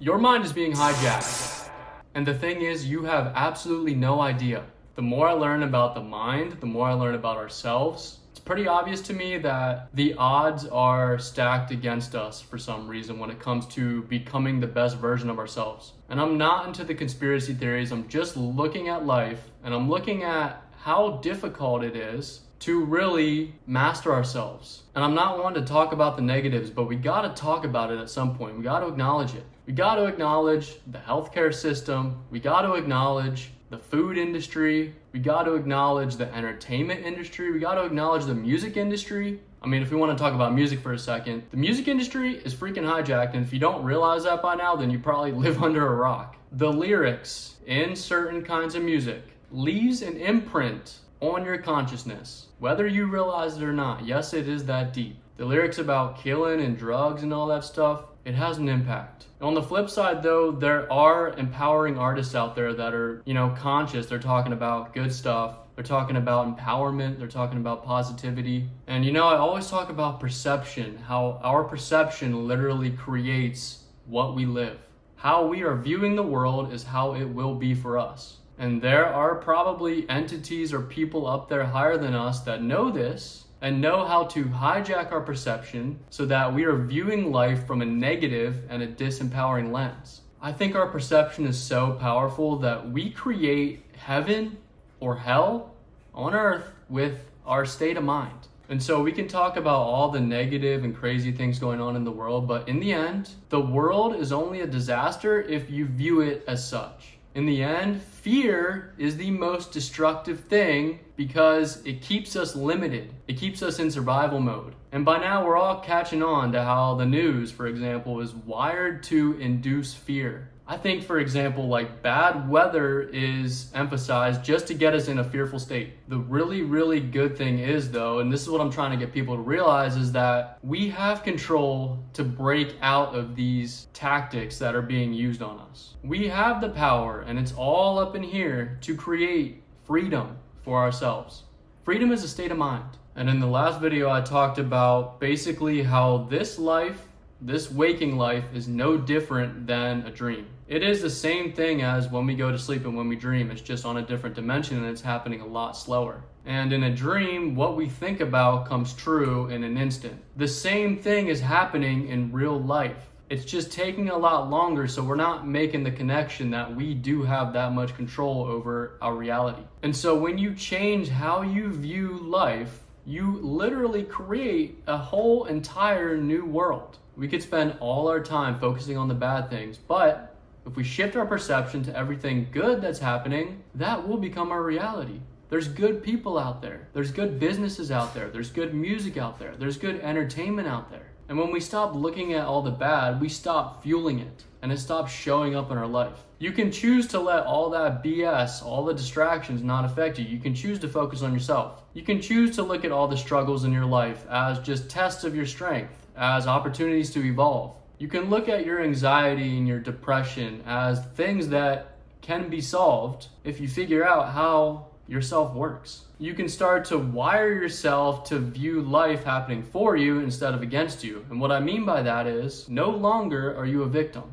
Your mind is being hijacked. And the thing is, you have absolutely no idea. The more I learn about the mind, the more I learn about ourselves, it's pretty obvious to me that the odds are stacked against us for some reason when it comes to becoming the best version of ourselves. And I'm not into the conspiracy theories, I'm just looking at life and I'm looking at how difficult it is to really master ourselves. And I'm not one to talk about the negatives, but we gotta talk about it at some point. We gotta acknowledge it. We gotta acknowledge the healthcare system. We gotta acknowledge the food industry. We gotta acknowledge the entertainment industry. We gotta acknowledge the music industry. I mean, if we want to talk about music for a second, the music industry is freaking hijacked. And if you don't realize that by now, then you probably live under a rock. The lyrics in certain kinds of music leaves an imprint on your consciousness, whether you realize it or not. Yes, it is that deep. The lyrics about killing and drugs and all that stuff, it has an impact. On the flip side though, there are empowering artists out there that are, conscious. They're talking about good stuff. They're talking about empowerment. They're talking about positivity. And I always talk about perception, how our perception literally creates what we live. How we are viewing the world is how it will be for us. And there are probably entities or people up there higher than us that know this and know how to hijack our perception so that we are viewing life from a negative and a disempowering lens. I think our perception is so powerful that we create heaven or hell on earth with our state of mind. And so we can talk about all the negative and crazy things going on in the world, but in the end, the world is only a disaster if you view it as such. In the end, fear is the most destructive thing because it keeps us limited. It keeps us in survival mode. And by now we're all catching on to how the news, for example, is wired to induce fear. I think, for example, like bad weather is emphasized just to get us in a fearful state. The really, really good thing is though, and this is what I'm trying to get people to realize, is that we have control to break out of these tactics that are being used on us. We have the power, and it's all up in here, to create freedom for ourselves. Freedom is a state of mind. And in the last video, I talked about basically how this life, this waking life, is no different than a dream. It is the same thing as when we go to sleep and when we dream. It's just on a different dimension and it's happening a lot slower. And in a dream, what we think about comes true in an instant. The same thing is happening in real life. It's just taking a lot longer, so we're not making the connection that we do have that much control over our reality. And so when you change how you view life, you literally create a whole entire new world. We could spend all our time focusing on the bad things, but if we shift our perception to everything good that's happening, that will become our reality. There's good people out there. There's good businesses out there. There's good music out there. There's good entertainment out there. And when we stop looking at all the bad, we stop fueling it and it stops showing up in our life. You can choose to let all that BS, all the distractions not affect you. You can choose to focus on yourself. You can choose to look at all the struggles in your life as just tests of your strength, as opportunities to evolve. You can look at your anxiety and your depression as things that can be solved if you figure out how yourself works. You can start to wire yourself to view life happening for you instead of against you. And what I mean by that is, no longer are you a victim.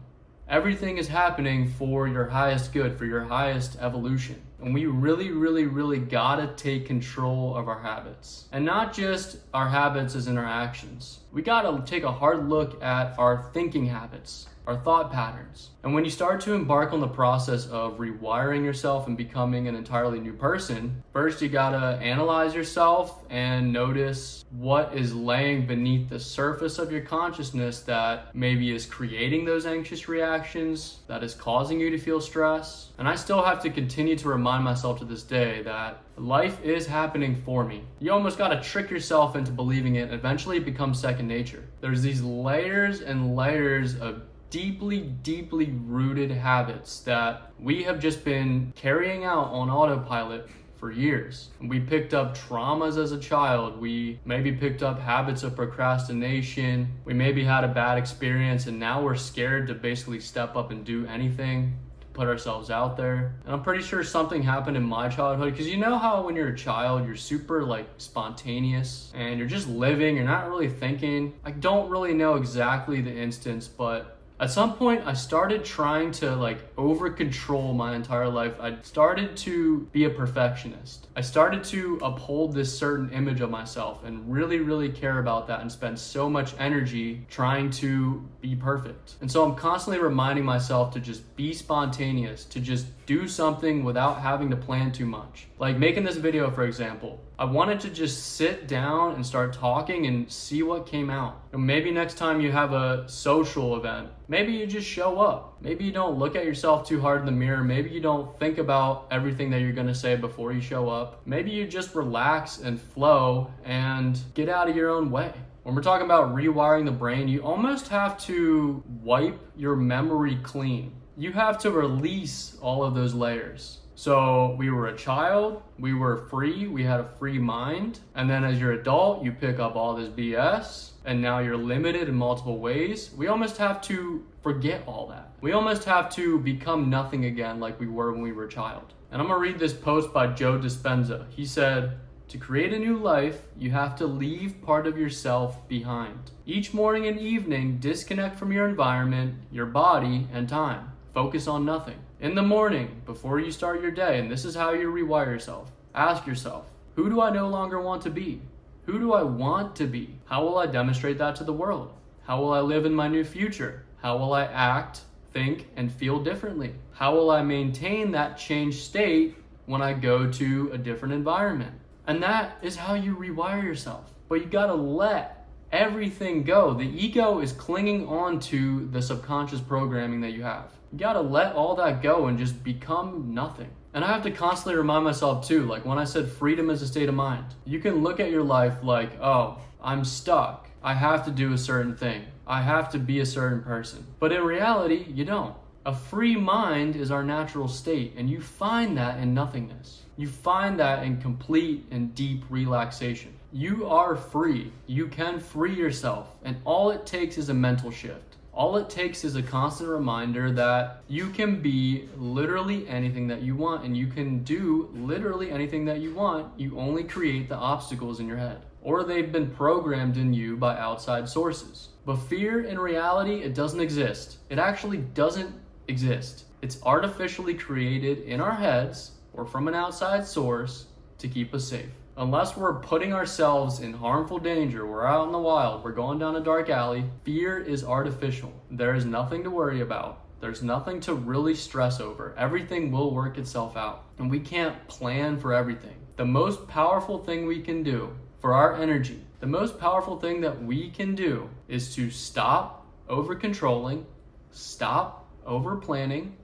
Everything is happening for your highest good, for your highest evolution. And we really, really, really gotta take control of our habits. And not just our habits as in our actions. We gotta take a hard look at our thinking habits, our thought patterns. And when you start to embark on the process of rewiring yourself and becoming an entirely new person, first you gotta analyze yourself and notice what is laying beneath the surface of your consciousness that maybe is creating those anxious reactions, that is causing you to feel stress. And I still have to continue to remind myself to this day that life is happening for me. You almost gotta trick yourself into believing it, and eventually it becomes second nature. There's these layers and layers of deeply, deeply rooted habits that we have just been carrying out on autopilot for years. We picked up traumas as a child. We maybe picked up habits of procrastination. We maybe had a bad experience and now we're scared to basically step up and do anything, to put ourselves out there. And I'm pretty sure something happened in my childhood, because you know how when you're a child, you're super spontaneous and you're just living, you're not really thinking. I don't really know exactly the instance, but At some point, I started trying to over control my entire life. I started to be a perfectionist. I started to uphold this certain image of myself and really, really care about that and spend so much energy trying to be perfect. And so I'm constantly reminding myself to just be spontaneous, to just do something without having to plan too much. Like making this video, for example. I wanted to just sit down and start talking and see what came out. And maybe next time you have a social event, maybe you just show up. Maybe you don't look at yourself too hard in the mirror. Maybe you don't think about everything that you're gonna say before you show up. Maybe you just relax and flow and get out of your own way. When we're talking about rewiring the brain, you almost have to wipe your memory clean. You have to release all of those layers. So we were a child, we were free, we had a free mind, and then as you're an adult, you pick up all this BS, and now you're limited in multiple ways. We almost have to forget all that. We almost have to become nothing again like we were when we were a child. And I'm gonna read this post by Joe Dispenza. He said, "To create a new life, you have to leave part of yourself behind. Each morning and evening, disconnect from your environment, your body, and time. Focus on nothing. In the morning, before you start your day, and this is how you rewire yourself, ask yourself, who do I no longer want to be? Who do I want to be? How will I demonstrate that to the world? How will I live in my new future? How will I act, think, and feel differently? How will I maintain that changed state when I go to a different environment?" And that is how you rewire yourself. But you gotta let everything go. The ego is clinging on to the subconscious programming that you have. You gotta let all that go and just become nothing. And I have to constantly remind myself too, like when I said freedom is a state of mind. You can look at your life like, oh, I'm stuck. I have to do a certain thing. I have to be a certain person. But in reality, you don't. A free mind is our natural state, and you find that in nothingness. You find that in complete and deep relaxation. You are free. You can free yourself, and all it takes is a mental shift. All it takes is a constant reminder that you can be literally anything that you want, and you can do literally anything that you want. You only create the obstacles in your head, or they've been programmed in you by outside sources. But fear, in reality, it doesn't exist. It actually doesn't exist. It's artificially created in our heads or from an outside source to keep us safe. Unless we're putting ourselves in harmful danger, we're out in the wild, we're going down a dark alley, fear is artificial. There is nothing to worry about. There's nothing to really stress over. Everything will work itself out. And we can't plan for everything. The most powerful thing we can do for our energy, the most powerful thing that we can do is to stop over-controlling, stop over-planning,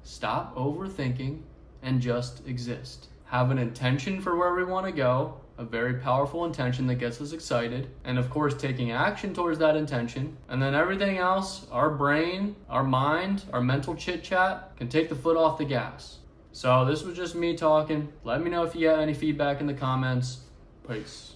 stop overthinking, and just exist. Have an intention for where we want to go, a very powerful intention that gets us excited, and of course taking action towards that intention, and then everything else, our brain, our mind, our mental chit chat can take the foot off the gas. So this was just me talking. Let me know if you get any feedback in the comments. Peace.